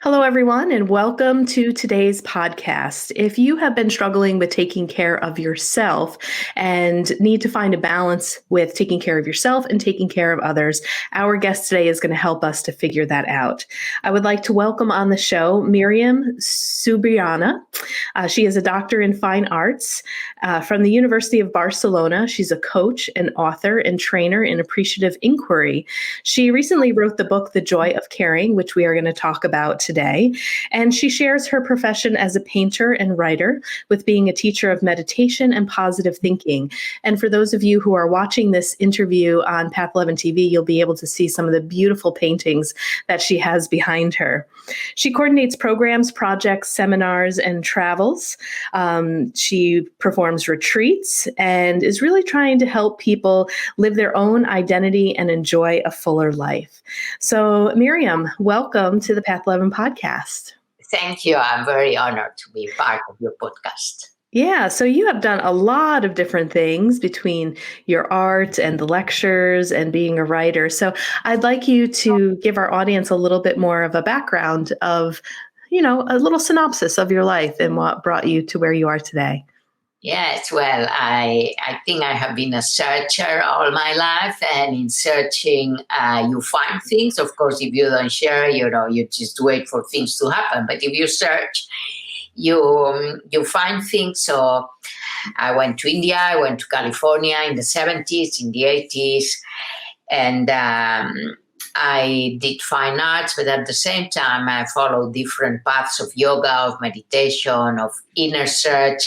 Hello, everyone, and welcome to today's podcast. If you have been struggling with taking care of yourself and need to find a balance with taking care of yourself and taking care of others, our guest today is going to help us to figure that out. I would like to welcome on the show Miriam Subirana. She is a doctor in fine arts from the University of Barcelona. She's a coach, an author, and trainer in appreciative inquiry. She recently wrote the book, The Joy of Caring, which we are going to talk about today. And she shares her profession as a painter and writer with being a teacher of meditation and positive thinking. And for those of you who are watching this interview on Path 11 TV, you'll be able to see some of the beautiful paintings that she has behind her. She coordinates programs, projects, seminars, and travels. She performs retreats and is really trying to help people live their own identity and enjoy a fuller life. So, Miriam, welcome to the Path 11 podcast. Thank you. I'm very honored to be part of your podcast. Yeah, so you have done a lot of different things between your art and the lectures and being a writer. So I'd like you to give our audience a little bit more of a background of, a little synopsis of your life and what brought you to where you are today. Yes, well, I think I have been a searcher all my life, and in searching, you find things. Of course, if you don't share, you just wait for things to happen. But if you search, you find things. So I went to India, I went to California in the 70s, in the 80s, and I did fine arts, but at the same time, I followed different paths of yoga, of meditation, of inner search.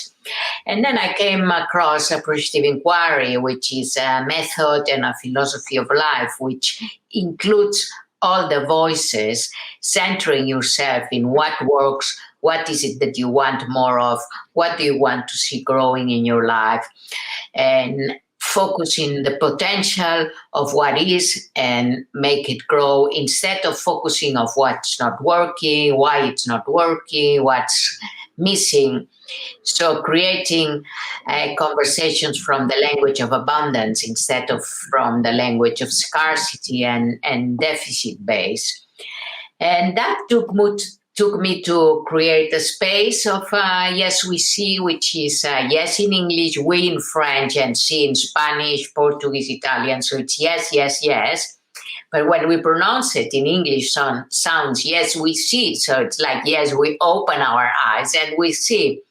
And then I came across Appreciative Inquiry, which is a method and a philosophy of life, which includes all the voices, centering yourself in what works, what is it that you want more of, what do you want to see growing in your life, and focusing the potential of what is and make it grow instead of focusing on what's not working, why it's not working, what's missing. So creating conversations from the language of abundance instead of from the language of scarcity and deficit base. And that took me to create a space of yes, we see, which is yes in English, we in French, and see in Spanish, Portuguese, Italian. So it's yes, yes, yes. But when we pronounce it in English, sounds yes, we see. So it's like, yes, we open our eyes and we see.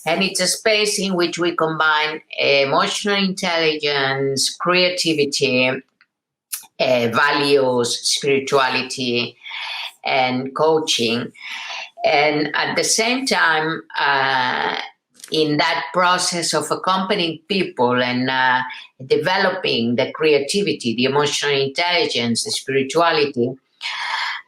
And it's a space in which we combine emotional intelligence, creativity, values, spirituality, and coaching. And at the same time, in that process of accompanying people and developing the creativity, the emotional intelligence, the spirituality,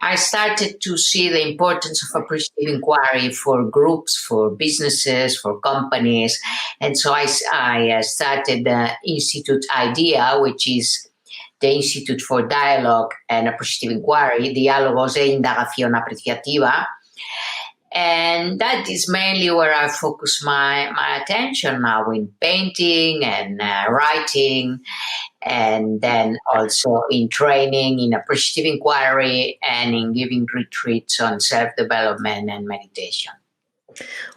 I started to see the importance of appreciative inquiry for groups, for businesses, for companies. And so I started the Institute IDEA, which is the Institute for Dialogue and Appreciative Inquiry, Diálogos e Indagación Apreciativa. And that is mainly where I focus my attention now, in painting and writing, and then also in training, in appreciative inquiry, and in giving retreats on self-development and meditation.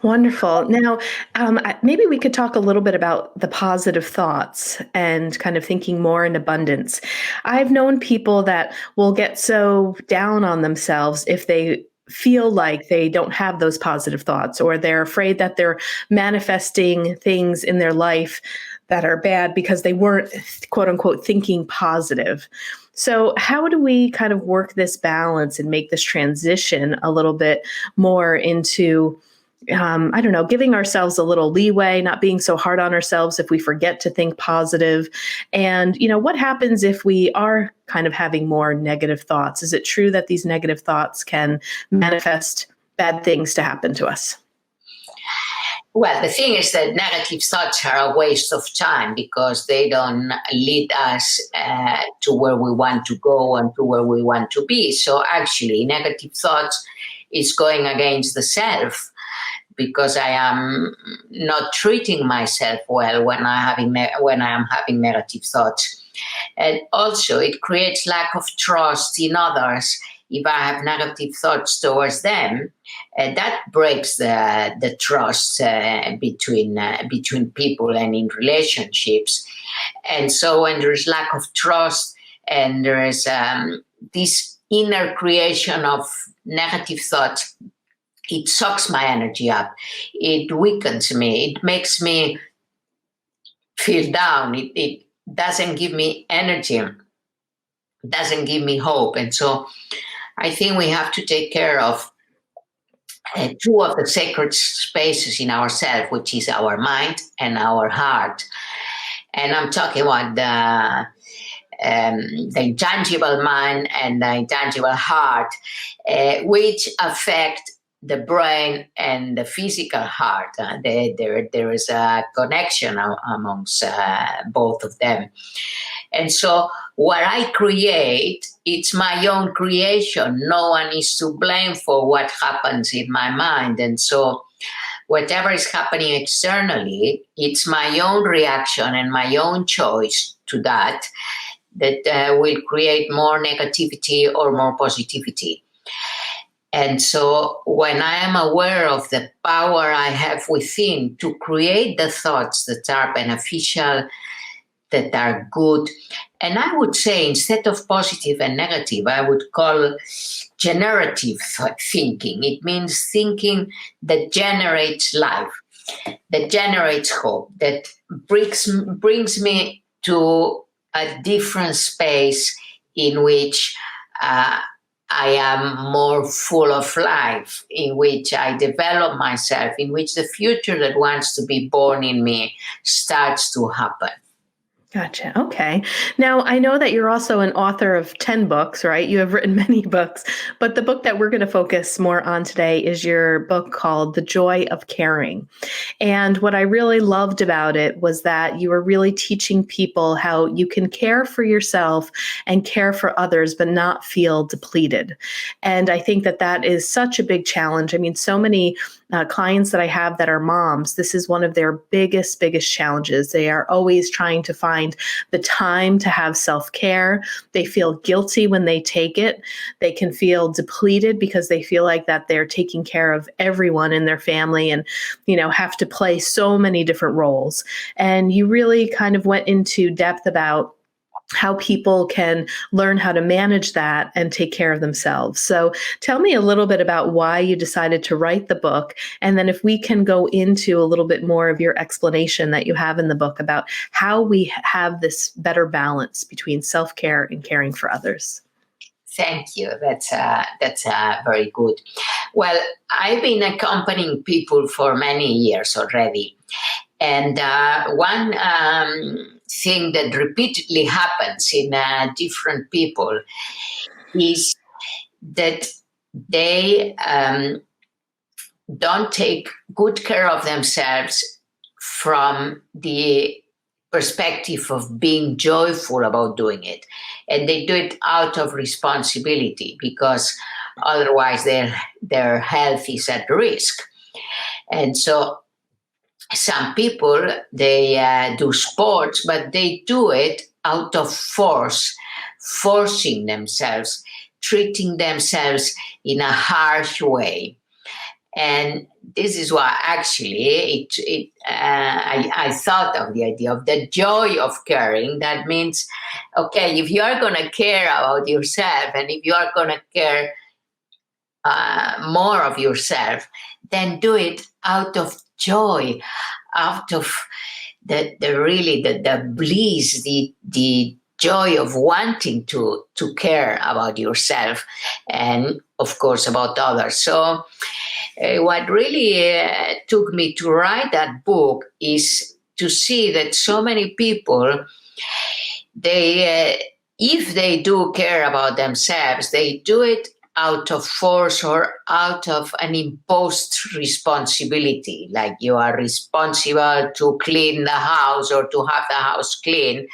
Wonderful. Now, maybe we could talk a little bit about the positive thoughts and kind of thinking more in abundance. I've known people that will get so down on themselves if they feel like they don't have those positive thoughts, or they're afraid that they're manifesting things in their life that are bad because they weren't, quote unquote, thinking positive. So how do we kind of work this balance and make this transition a little bit more into giving ourselves a little leeway, not being so hard on ourselves if we forget to think positive? And, what happens if we are kind of having more negative thoughts? Is it true that these negative thoughts can manifest bad things to happen to us? Well, the thing is that negative thoughts are a waste of time because they don't lead us to where we want to go and to where we want to be. So actually, negative thoughts is going against the self, because I am not treating myself well when I am having negative thoughts. And also, it creates lack of trust in others if I have negative thoughts towards them, that breaks the trust between people and in relationships. And so when there's lack of trust and there is this inner creation of negative thoughts, it sucks my energy up. It weakens me. It makes me feel down. It doesn't give me energy. It doesn't give me hope. And so I think we have to take care of two of the sacred spaces in ourselves, which is our mind and our heart. And I'm talking about the intangible mind and the intangible heart, which affect the brain and the physical heart. There is a connection amongst both of them. And so what I create, it's my own creation. No one is to blame for what happens in my mind. And so whatever is happening externally, it's my own reaction and my own choice to that will create more negativity or more positivity. And so when I am aware of the power I have within to create the thoughts that are beneficial, that are good, and I would say instead of positive and negative, I would call generative thinking. It means thinking that generates life, that generates hope, that brings me to a different space in which I am more full of life, in which I develop myself, in which the future that wants to be born in me starts to happen. Gotcha. Okay. Now, I know that you're also an author of 10 books, right? You have written many books, but the book that we're going to focus more on today is your book called The Joy of Caring. And what I really loved about it was that you were really teaching people how you can care for yourself and care for others, but not feel depleted. And I think that that is such a big challenge. I mean, so many clients that I have that are moms, this is one of their biggest challenges. They are always trying to find the time to have self-care. They feel guilty when they take it. They can feel depleted because they feel like that they're taking care of everyone in their family and, have to play so many different roles. And you really kind of went into depth about how people can learn how to manage that and take care of themselves. So tell me a little bit about why you decided to write the book. And then if we can go into a little bit more of your explanation that you have in the book about how we have this better balance between self-care and caring for others. Thank you. That's very good. Well, I've been accompanying people for many years already. And one thing that repeatedly happens in different people is that they don't take good care of themselves from the perspective of being joyful about doing it. And they do it out of responsibility because otherwise their health is at risk. And so some people, they do sports, but they do it out of forcing themselves, treating themselves in a harsh way. And this is why actually I thought of the idea of the joy of caring. That means, okay, if you are going to care about yourself and if you are going to care more of yourself, then do it out of joy, out of the bliss, the joy of wanting to care about yourself and, of course, about others. So what really took me to write that book is to see that so many people, if they do care about themselves, they do it out of force or out of an imposed responsibility, like you are responsible to clean the house or to have the house clean,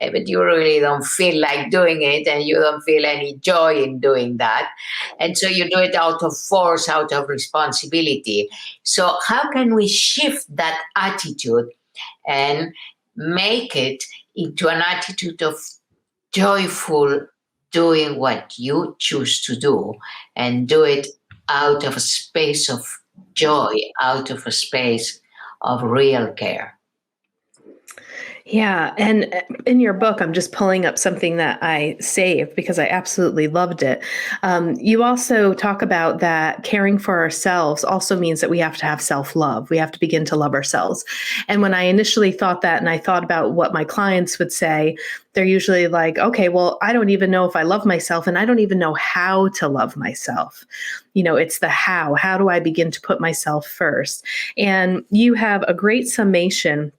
but you really don't feel like doing it and you don't feel any joy in doing that. And so you do it out of force, out of responsibility. So how can we shift that attitude and make it into an attitude of joyful doing what you choose to do, and do it out of a space of joy, out of a space of real care. Yeah. And in your book, I'm just pulling up something that I saved because I absolutely loved it. You also talk about that caring for ourselves also means that we have to have self-love. We have to begin to love ourselves. And when I initially thought that, and I thought about what my clients would say, they're usually like, okay, well, I don't even know if I love myself, and I don't even know how to love myself. It's the how. How do I begin to put myself first? And you have a great summation,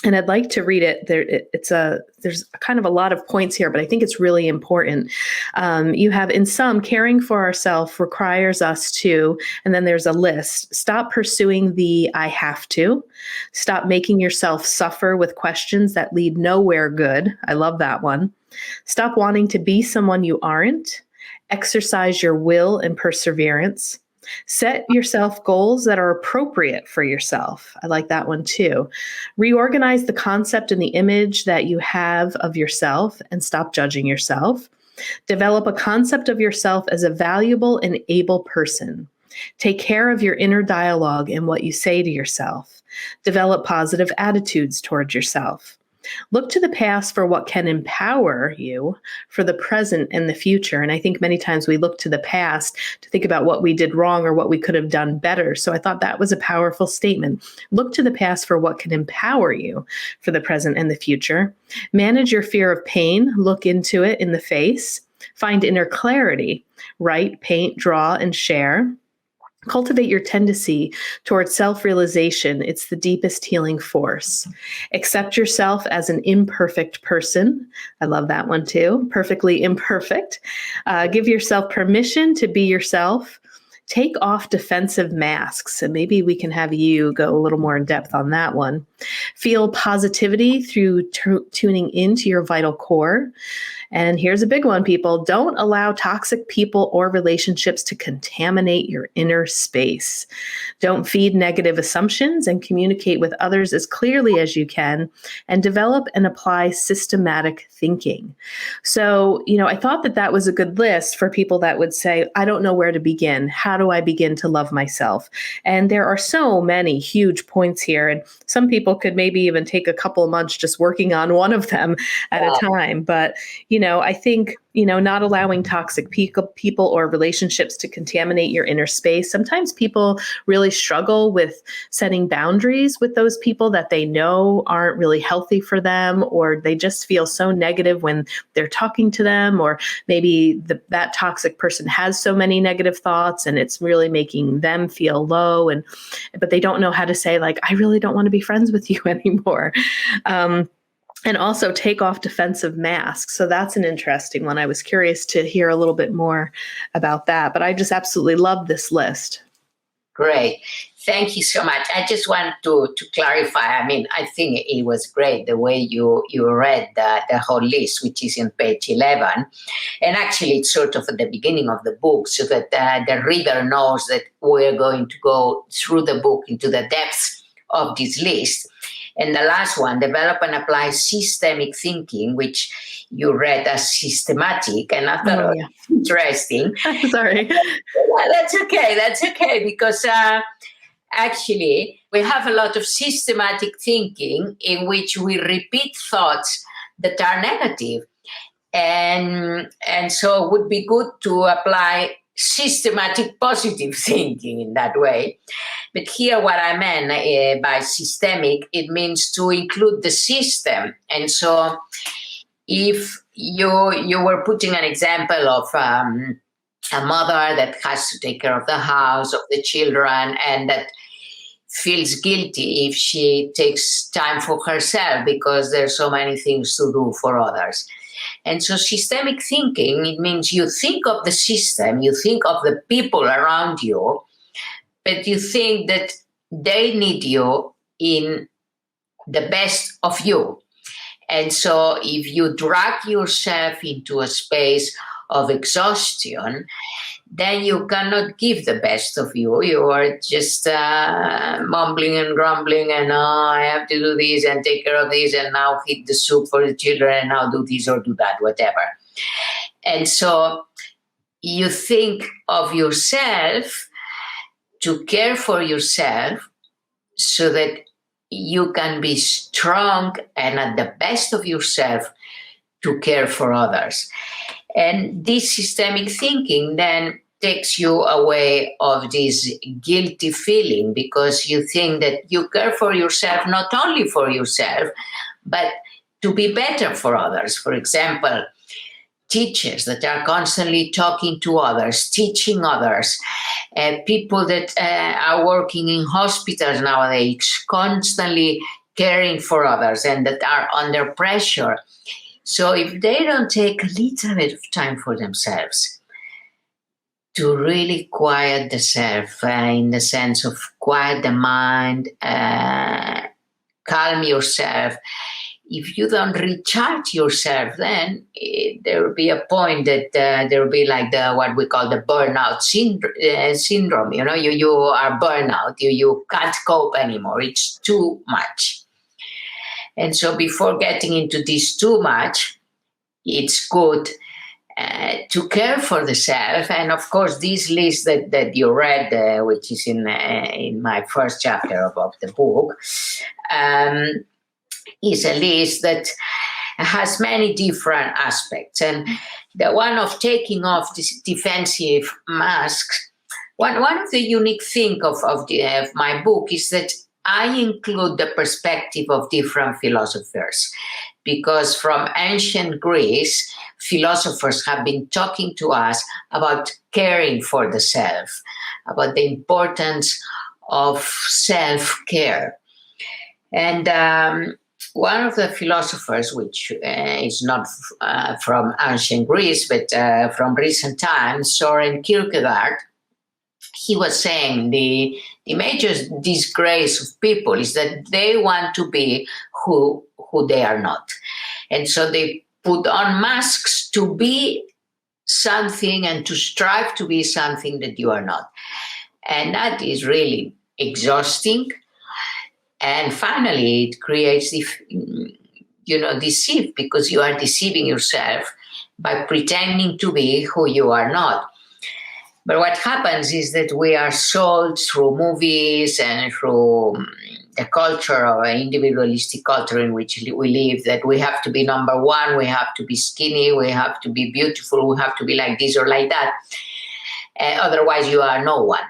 and I'd like to read it. There's kind of a lot of points here, but I think it's really important. You have, in sum, caring for ourselves requires us to, and then there's a list. Stop pursuing the I have to. Stop making yourself suffer with questions that lead nowhere good. I love that one. Stop wanting to be someone you aren't. Exercise your will and perseverance. Set yourself goals that are appropriate for yourself. I like that one too. Reorganize the concept and the image that you have of yourself and stop judging yourself. Develop a concept of yourself as a valuable and able person. Take care of your inner dialogue and what you say to yourself. Develop positive attitudes towards yourself. Look to the past for what can empower you for the present and the future. And I think many times we look to the past to think about what we did wrong or what we could have done better. So I thought that was a powerful statement. Look to the past for what can empower you for the present and the future. Manage your fear of pain. Look into it in the face. Find inner clarity. Write, paint, draw, and share. Cultivate your tendency towards self-realization. It's the deepest healing force. Accept yourself as an imperfect person. I love that one too. Perfectly imperfect. Give yourself permission to be yourself. Take off defensive masks. And maybe we can have you go a little more in depth on that one. Feel positivity through tuning into your vital core. And here's a big one, people. Don't allow toxic people or relationships to contaminate your inner space. Don't feed negative assumptions, and communicate with others as clearly as you can, and develop and apply systematic thinking. So, I thought that was a good list for people that would say, I don't know where to begin. How do I begin to love myself? And there are so many huge points here. And some people could maybe even take a couple of months just working on one of them at a time. But, I think, not allowing toxic people or relationships to contaminate your inner space. Sometimes people really struggle with setting boundaries with those people that they know aren't really healthy for them, or they just feel so negative when they're talking to them, or maybe that toxic person has so many negative thoughts and it's really making them feel low, but they don't know how to say, like, I really don't want to be friends with you anymore. And also take off defensive masks. So that's an interesting one. I was curious to hear a little bit more about that, but I just absolutely love this list. Great. Thank you so much. I just want to clarify. I mean, I think it was great the way you read the whole list, which is in page 11. And actually, it's sort of at the beginning of the book, so that the reader knows that we're going to go through the book into the depths of this list. And the last one, develop and apply systemic thinking, which you read as systematic. And I thought, interesting. Sorry. That's okay. Because actually, we have a lot of systematic thinking in which we repeat thoughts that are negative. And so it would be good to apply systematic positive thinking in that way. But here what I meant by systemic, it means to include the system. And so if you were putting an example of a mother that has to take care of the house, of the children, and that feels guilty if she takes time for herself because there's so many things to do for others. And so systemic thinking, it means you think of the system, you think of the people around you, but you think that they need you in the best of you. And so if you drag yourself into a space of exhaustion, then you cannot give the best of you. You are just mumbling and grumbling and I have to do this and take care of this and now heat the soup for the children and now do this or do that, whatever. And so you think of yourself to care for yourself so that you can be strong and at the best of yourself to care for others. And this systemic thinking then takes you away of this guilty feeling, because you think that you care for yourself, not only for yourself, but to be better for others. For example, teachers that are constantly talking to others, teaching others, people that are working in hospitals nowadays, constantly caring for others and that are under pressure. So if they don't take a little bit of time for themselves to really quiet the self, in the sense of quiet the mind, calm yourself, if you don't recharge yourself, then there will be a point that there will be like what we call the burnout syndrome. You know, you are burnout. You can't cope anymore. It's too much. And so before getting into this too much, it's good to care for the self. And of course, this list that you read, which is in my first chapter of the book, is a list that has many different aspects. And the one of taking off this defensive masks, one of the unique things of my book is that I include the perspective of different philosophers, because from ancient Greece, philosophers have been talking to us about caring for the self, about the importance of self-care. And one of the philosophers, which is not from ancient Greece, but from recent times, Soren Kierkegaard, he was saying the major disgrace of people is that they want to be who they are not. And so they put on masks to be something and to strive to be something that you are not. And that is really exhausting. And finally, it creates deceit, because you are deceiving yourself by pretending to be who you are not. But what happens is that we are sold through movies and through the culture of an individualistic culture in which we live, that we have to be number one, we have to be skinny, we have to be beautiful, we have to be like this or like that. Otherwise, you are no one.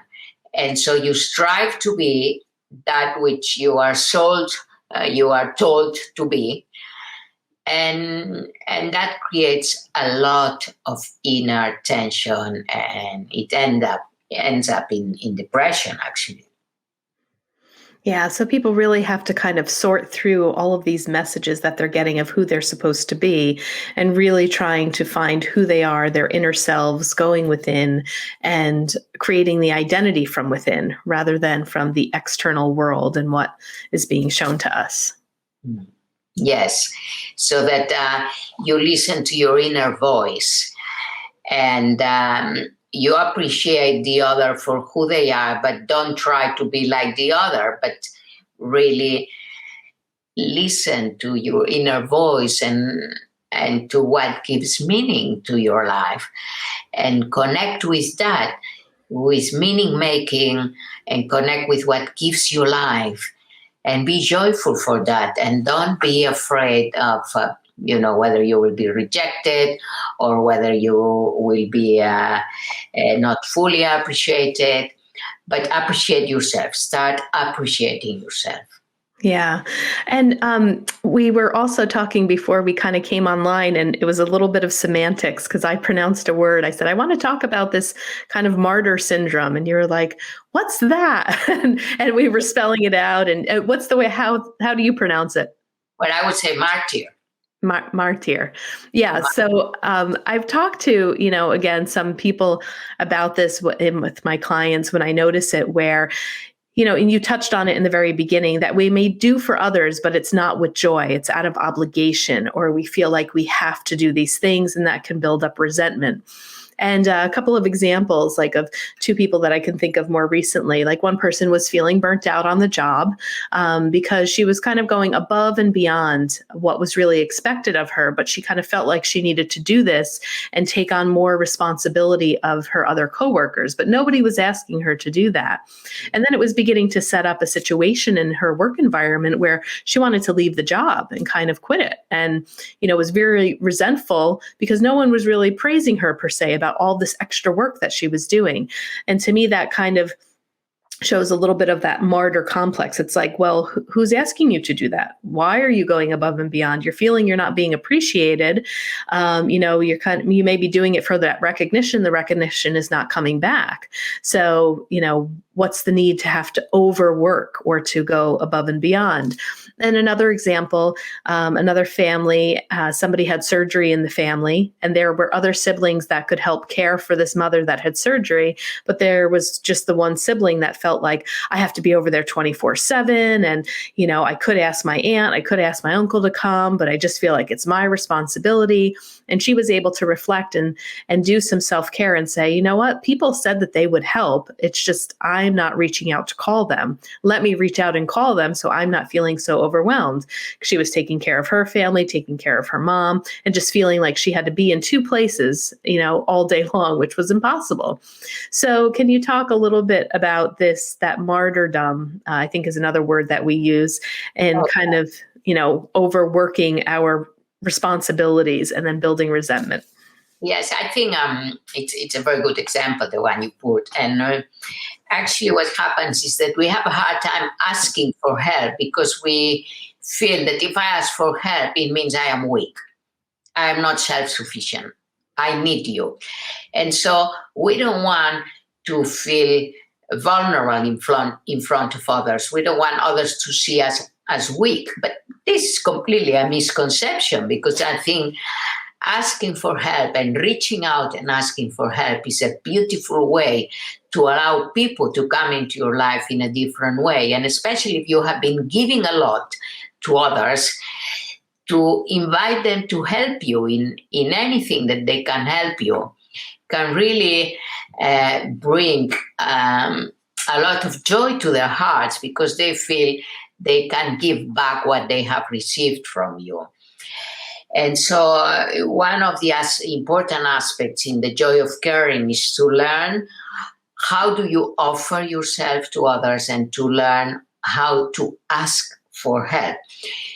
And so you strive to be that which you are sold, you are told to be. And that creates a lot of inner tension, and it ends up in depression, actually. Yeah, so people really have to kind of sort through all of these messages that they're getting of who they're supposed to be, and really trying to find who they are, their inner selves, going within and creating the identity from within rather than from the external world and what is being shown to us. Yes, so that you listen to your inner voice, and you appreciate the other for who they are, but don't try to be like the other, but really listen to your inner voice and to what gives meaning to your life, and connect with that, with meaning making, and connect with what gives you life, and be joyful for that, and don't be afraid of whether you will be rejected or whether you will be not fully appreciated, but appreciate yourself. Start appreciating yourself. Yeah. And we were also talking before we kind of came online, and it was a little bit of semantics because I pronounced a word. I said, I want to talk about this kind of martyr syndrome. And you were like, what's that? and we were spelling it out. And what's the way, how do you pronounce it? Well, I would say martyr. Martyr. Yeah. So I've talked to, again, some people about this with my clients when I notice it, where and you touched on it in the very beginning, that we may do for others, but it's not with joy. It's out of obligation, or we feel like we have to do these things, and that can build up resentment. And a couple of examples, like of two people that I can think of more recently, like one person was feeling burnt out on the job because she was kind of going above and beyond what was really expected of her, but she kind of felt like she needed to do this and take on more responsibility of her other coworkers, but nobody was asking her to do that. And then it was beginning to set up a situation in her work environment where she wanted to leave the job and kind of quit it. And, was very resentful because no one was really praising her per se about all this extra work that she was doing. And to me, that kind of shows a little bit of that martyr complex. It's like, well, who's asking you to do that? Why are you going above and beyond? You're feeling you're not being appreciated. You may be doing it for that recognition. The recognition is not coming back. So, what's the need to have to overwork or to go above and beyond? And another example, another family, somebody had surgery in the family, and there were other siblings that could help care for this mother that had surgery. But there was just the one sibling that felt like, I have to be over there 24/7. And, I could ask my aunt, I could ask my uncle to come, but I just feel like it's my responsibility. And she was able to reflect and do some self-care and say, you know what, people said that they would help. It's just, I'm not reaching out to call them. Let me reach out and call them so I'm not feeling so overwhelmed. She was taking care of her family, taking care of her mom, and just feeling like she had to be in two places, all day long, which was impossible. So can you talk a little bit about that martyrdom, I think is another word that we use, and kind of, overworking our responsibilities and then building resentment? Yes, I think it's a very good example, the one you put. And actually what happens is that we have a hard time asking for help because we feel that if I ask for help, it means I am weak. I am not self-sufficient. I need you. And so we don't want to feel vulnerable in front of others. We don't want others to see us as weak. But this is completely a misconception, because I think asking for help and reaching out and asking for help is a beautiful way to allow people to come into your life in a different way. And especially if you have been giving a lot to others, to invite them to help you in anything that they can help you can really bring a lot of joy to their hearts, because they feel they can give back what they have received from you. And so one of the important aspects in the joy of caring is to learn how do you offer yourself to others, and to learn how to ask for help,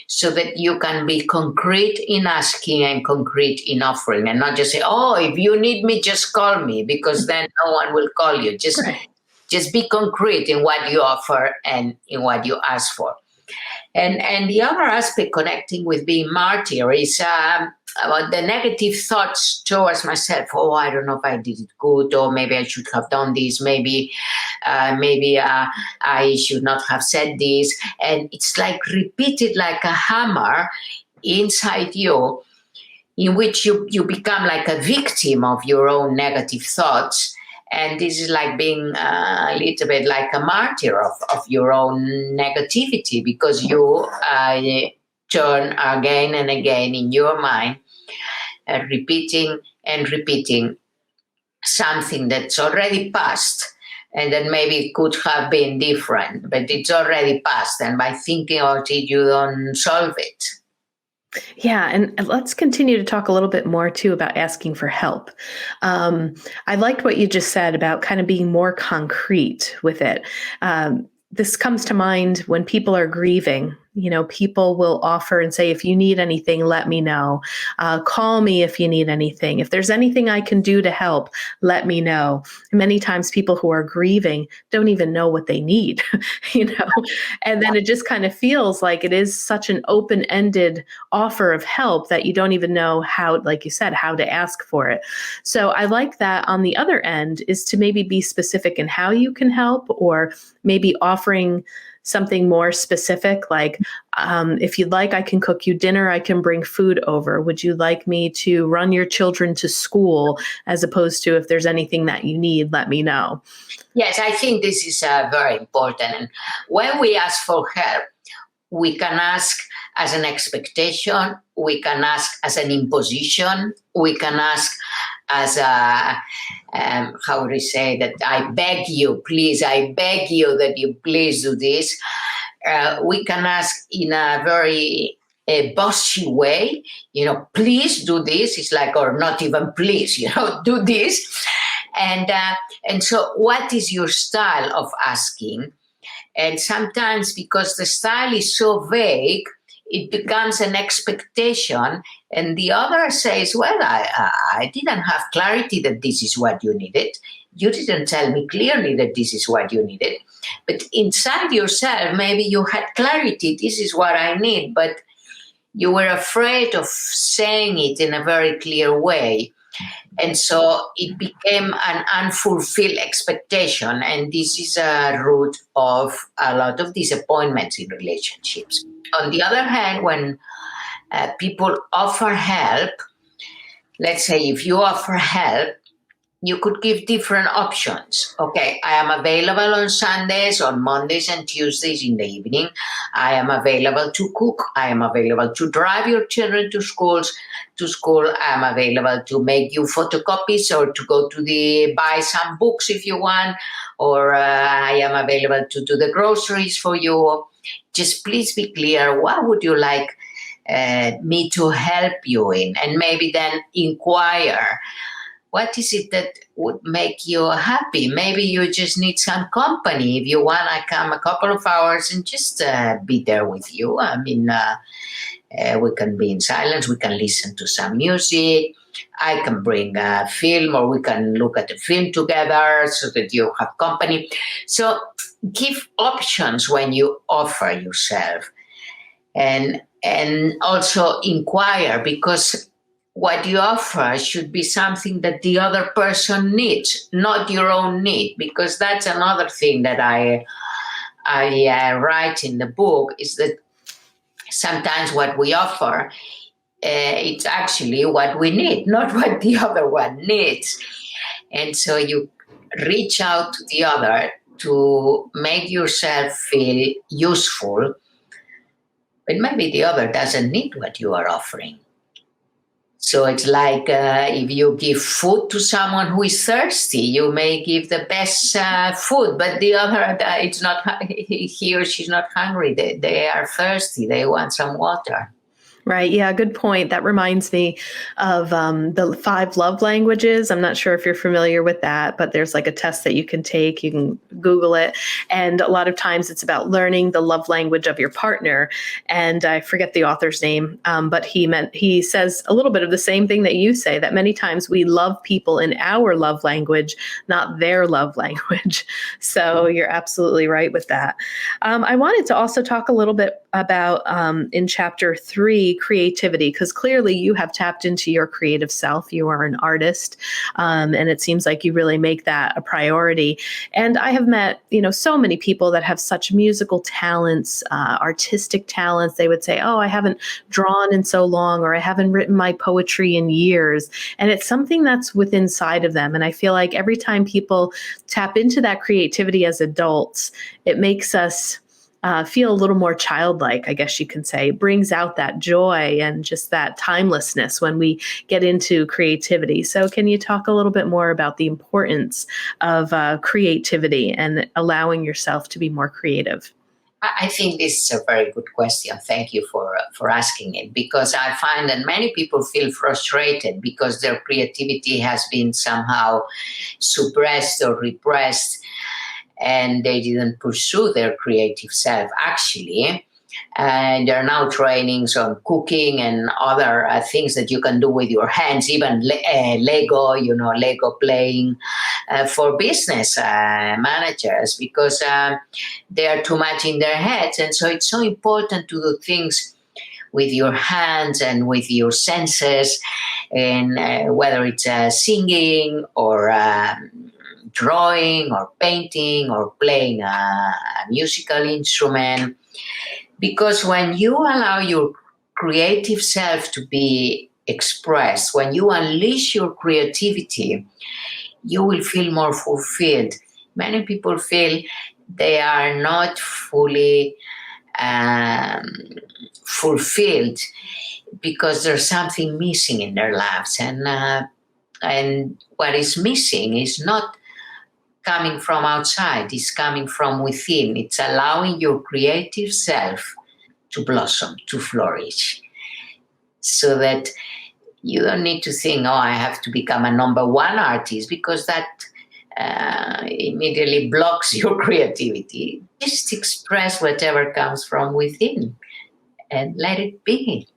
so that you can be concrete in asking and concrete in offering, and not just say, oh, if you need me, just call me, because then no one will call you. Just be concrete in what you offer and in what you ask for. And the other aspect connecting with being martyr is about the negative thoughts towards myself. Oh, I don't know if I did it good, or maybe I should have done this. Maybe I should not have said this. And it's like repeated like a hammer inside you, in which you become like a victim of your own negative thoughts. And this is like being a little bit like a martyr of your own negativity, because you turn again and again in your mind, repeating and repeating something that's already past, and that maybe could have been different, but it's already past. And by thinking about it, you don't solve it. Yeah, and let's continue to talk a little bit more too about asking for help. I liked what you just said about kind of being more concrete with it. This comes to mind when people are grieving. People will offer and say, if you need anything, let me know. Call me if you need anything. If there's anything I can do to help, let me know. Many times people who are grieving don't even know what they need, and then it just kind of feels like it is such an open-ended offer of help that you don't even know how, like you said, how to ask for it. So I like that on the other end is to maybe be specific in how you can help, or maybe offering something more specific, like if you'd like, I can cook you dinner, I can bring food over. Would you like me to run your children to school? As opposed to, if there's anything that you need, let me know. Yes, I think this is very important. And when we ask for help, we can ask as an expectation, we can ask as an imposition, we can ask as a, how would I say that? I beg you, please, I beg you that you please do this. We can ask in a very bossy way, please do this. It's like, or not even please, do this. And so what is your style of asking? And sometimes because the style is so vague, it becomes an expectation. And the other says, well, I didn't have clarity that this is what you needed. You didn't tell me clearly that this is what you needed. But inside yourself, maybe you had clarity, this is what I need, but you were afraid of saying it in a very clear way. And so it became an unfulfilled expectation. And this is a root of a lot of disappointments in relationships. On the other hand, when people offer help, let's say if you offer help, you could give different options. Okay, I am available on Sundays, on Mondays and Tuesdays in the evening. I am available to cook. I am available to drive your children to school. I am available to make you photocopies or to go to buy some books if you want. Or I am available to do the groceries for you. Just please be clear. What would you like me to help you in? And maybe then inquire. What is it that would make you happy? Maybe you just need some company. If you want, I come a couple of hours and just be there with you. I mean, we can be in silence. We can listen to some music. I can bring a film, or we can look at the film together so that you have company. So give options when you offer yourself. And also inquire, because what you offer should be something that the other person needs, not your own need, because that's another thing that I write in the book, is that sometimes what we offer, it's actually what we need, not what the other one needs. And so you reach out to the other to make yourself feel useful, but maybe the other doesn't need what you are offering. So it's like if you give food to someone who is thirsty, you may give the best food, but the other, it's not, he or she's not hungry. They are thirsty. They want some water. Right. Yeah. Good point. That reminds me of the 5 love languages. I'm not sure if you're familiar with that, but there's like a test that you can take. You can Google it. And a lot of times it's about learning the love language of your partner. And I forget the author's name, but he says a little bit of the same thing that you say, that many times we love people in our love language, not their love language. So you're absolutely right with that. I wanted to also talk a little bit about in chapter 3, creativity, because clearly you have tapped into your creative self. You are an artist, and it seems like you really make that a priority. And I have met, so many people that have such musical talents, artistic talents. They would say, oh, I haven't drawn in so long, or I haven't written my poetry in years. And it's something that's within inside of them. And I feel like every time people tap into that creativity as adults, it makes us feel a little more childlike, I guess you can say. It brings out that joy and just that timelessness when we get into creativity. So can you talk a little bit more about the importance of creativity and allowing yourself to be more creative? I think this is a very good question. Thank you for asking it, because I find that many people feel frustrated because their creativity has been somehow suppressed or repressed, and they didn't pursue their creative self, actually. And there are now trainings on cooking and other things that you can do with your hands, even Lego, Lego playing for business managers, because they are too much in their heads. And so it's so important to do things with your hands and with your senses, and whether it's singing or drawing or painting or playing a musical instrument. Because when you allow your creative self to be expressed, when you unleash your creativity, you will feel more fulfilled. Many people feel they are not fully fulfilled because there's something missing in their lives. And And what is missing is not coming from outside, it's coming from within. It's allowing your creative self to blossom, to flourish, so that you don't need to think, oh, I have to become a number one artist, because that immediately blocks your creativity. Just express whatever comes from within and let it be.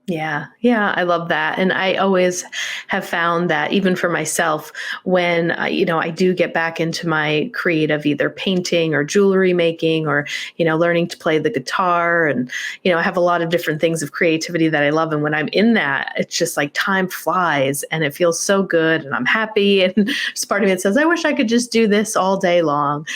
Yeah. Yeah. I love that. And I always have found that even for myself, when I do get back into my creative, either painting or jewelry making, or, learning to play the guitar, and, I have a lot of different things of creativity that I love. And when I'm in that, it's just like time flies and it feels so good and I'm happy. And just part of it says, I wish I could just do this all day long.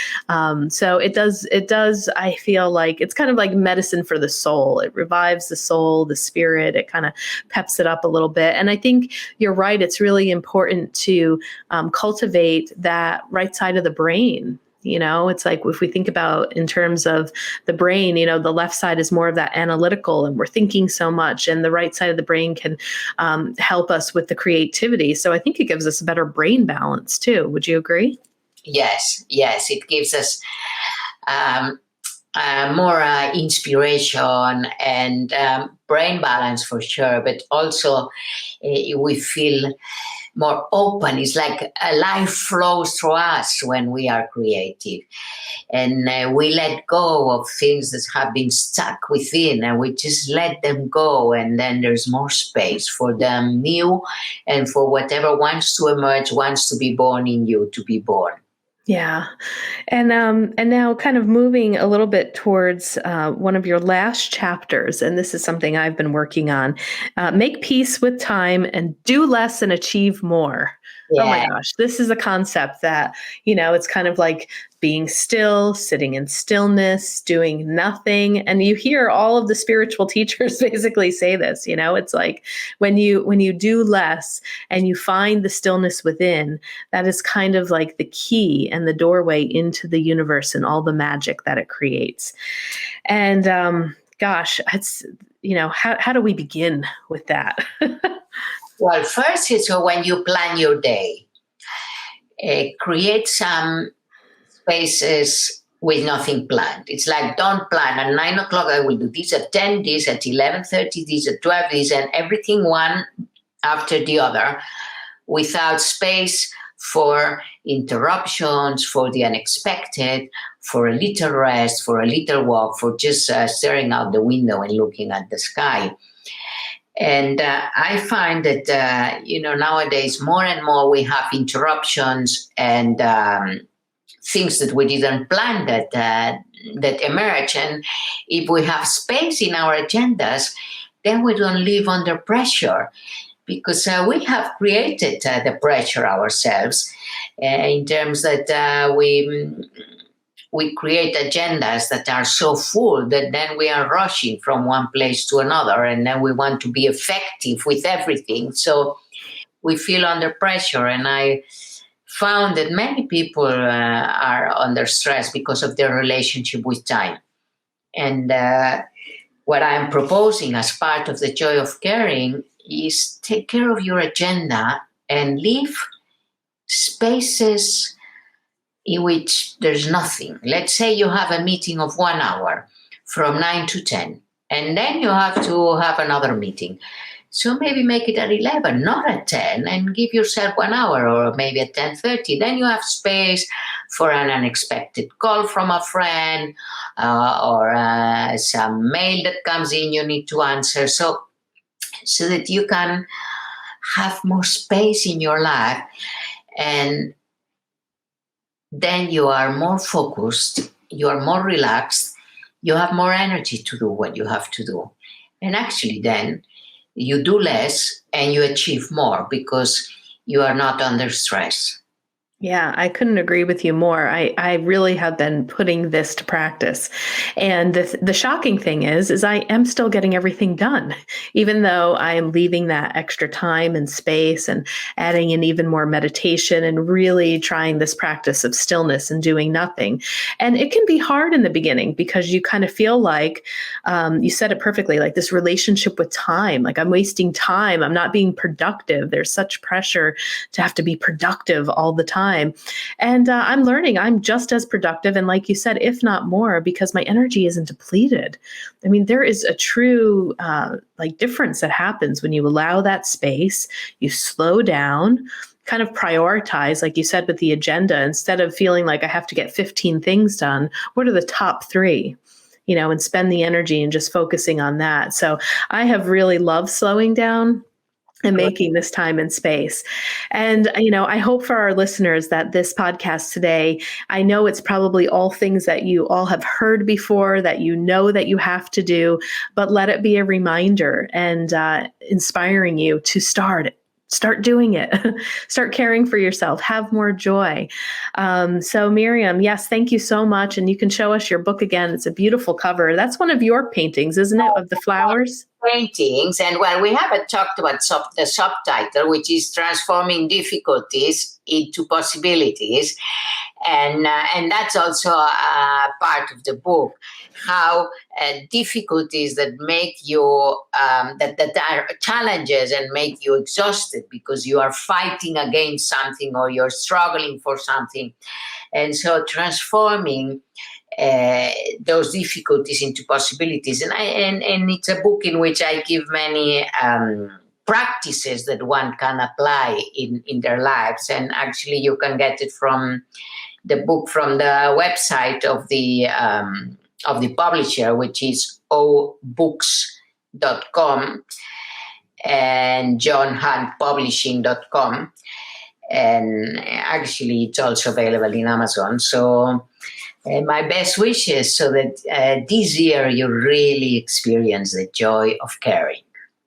So it does, I feel like it's kind of like medicine for the soul. It revives the soul, the spirit. It kind of peps it up a little bit. And I think you're right. It's really important to cultivate that right side of the brain. It's like, if we think about in terms of the brain, the left side is more of that analytical and we're thinking so much, and the right side of the brain can help us with the creativity. So I think it gives us a better brain balance too. Would you agree? Yes. It gives us more inspiration and brain balance for sure, but also we feel more open. It's like a life flows through us when we are creative, and we let go of things that have been stuck within, and we just let them go, and then there's more space for them new and for whatever wants to emerge, wants to be born in you to be born. Yeah. And now kind of moving a little bit towards one of your last chapters, and this is something I've been working on. Make peace with time and do less and achieve more. Oh my Yeah. gosh, this is a concept that, it's kind of like being still, sitting in stillness, doing nothing. And you hear all of the spiritual teachers basically say this, it's like when you do less and you find the stillness within, that is kind of like the key and the doorway into the universe and all the magic that it creates. And gosh, it's, how do we begin with that? Well, first is when you plan your day, create some spaces with nothing planned. It's like, don't plan at 9 o'clock. I will do this at 10, this at 11:30, this at 12, this, and everything one after the other, without space for interruptions, for the unexpected, for a little rest, for a little walk, for just staring out the window and looking at the sky. And I find that, nowadays more and more we have interruptions and things that we didn't plan that emerge. And if we have space in our agendas, then we don't live under pressure, because we have created the pressure ourselves in terms that we create agendas that are so full that then we are rushing from one place to another, and then we want to be effective with everything. So we feel under pressure, and I found that many people are under stress because of their relationship with time. And what I'm proposing as part of the joy of caring is take care of your agenda and leave spaces in which there's nothing. Let's say you have a meeting of 1 hour from 9 to 10, and then you have to have another meeting. So maybe make it at 11, not at 10, and give yourself 1 hour, or maybe at 10:30. Then you have space for an unexpected call from a friend or some mail that comes in you need to answer. So that you can have more space in your life, and then you are more focused, you are more relaxed, you have more energy to do what you have to do. And actually then you do less and you achieve more because you are not under stress. Yeah, I couldn't agree with you more. I really have been putting this to practice. And the shocking thing is I am still getting everything done, even though I am leaving that extra time and space and adding in even more meditation and really trying this practice of stillness and doing nothing. And it can be hard in the beginning because you kind of feel like, you said it perfectly, like this relationship with time, like I'm wasting time. I'm not being productive. There's such pressure to have to be productive all the time. And I'm learning I'm just as productive. And like you said, if not more, because my energy isn't depleted. I mean, there is a true like difference that happens when you allow that space, you slow down, kind of prioritize, like you said, with the agenda, instead of feeling like I have to get 15 things done. What are the top three? And spend the energy and just focusing on that. So I have really loved slowing down and making this time and space. And, I hope for our listeners that this podcast today, I know it's probably all things that you all have heard before, that that you have to do, but let it be a reminder and inspiring you to start doing it, start caring for yourself, have more joy. So Miriam, yes, thank you so much. And you can show us your book again. It's a beautiful cover. That's one of your paintings, isn't it? Of the flowers? Paintings, and well, we haven't talked about the subtitle, which is transforming difficulties into possibilities, and that's also part of the book. How difficulties that make you that are challenges and make you exhausted because you are fighting against something or you're struggling for something, and so transforming those difficulties into possibilities. And it's a book in which I give many practices that one can apply in their lives. And actually, you can get it from the book from the website of the publisher, which is obooks.com and johnhuntpublishing.com. And actually, it's also available in Amazon. So my best wishes so that this year you really experience the joy of caring.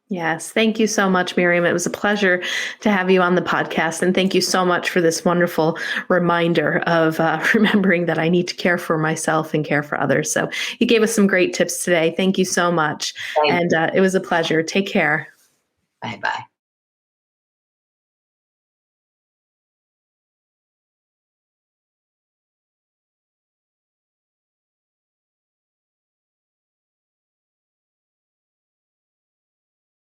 Yes. Thank you so much, Miriam. It was a pleasure to have you on the podcast. And thank you so much for this wonderful reminder of remembering that I need to care for myself and care for others. So you gave us some great tips today. Thank you so much. And it was a pleasure. Take care. Bye-bye.